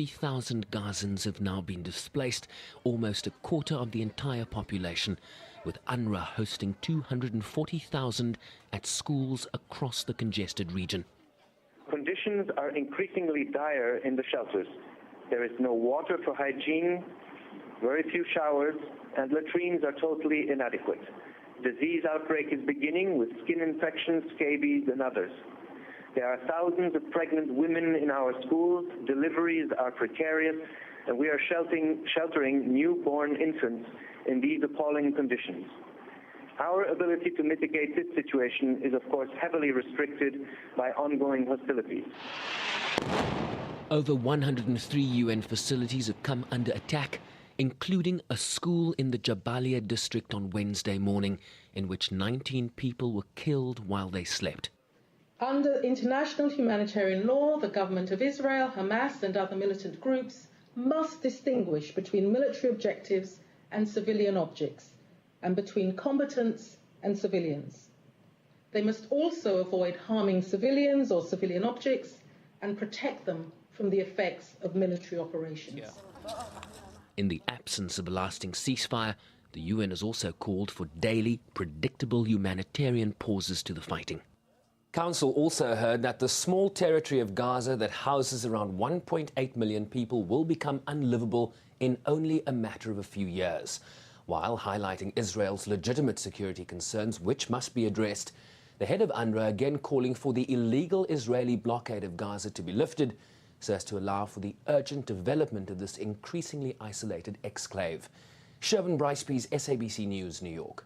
50,000 Gazans have now been displaced, almost a quarter of the entire population, with UNRWA hosting 240,000 at schools across the congested region. Conditions are increasingly dire in the shelters. There is no water for hygiene, very few showers, and latrines are totally inadequate. Disease outbreak is beginning with skin infections, scabies, and others. There are thousands of pregnant women in our schools, deliveries are precarious, and we are sheltering newborn infants in these appalling conditions. Our ability to mitigate this situation is, of course, heavily restricted by ongoing hostilities. Over 103 UN facilities have come under attack, including a school in the Jabalia district on Wednesday morning, in which 19 people were killed while they slept. Under international humanitarian law, the government of Israel, Hamas and other militant groups must distinguish between military objectives and civilian objects, and between combatants and civilians. They must also avoid harming civilians or civilian objects and protect them from the effects of military operations. In the absence of a lasting ceasefire, the UN has also called for daily, predictable humanitarian pauses to the fighting. Council also heard that the small territory of Gaza that houses around 1.8 million people will become unlivable in only a matter of a few years, while highlighting Israel's legitimate security concerns, which must be addressed. The head of UNRWA again calling for the illegal Israeli blockade of Gaza to be lifted so as to allow for the urgent development of this increasingly isolated exclave. Shervin Brycepe's SABC News, New York.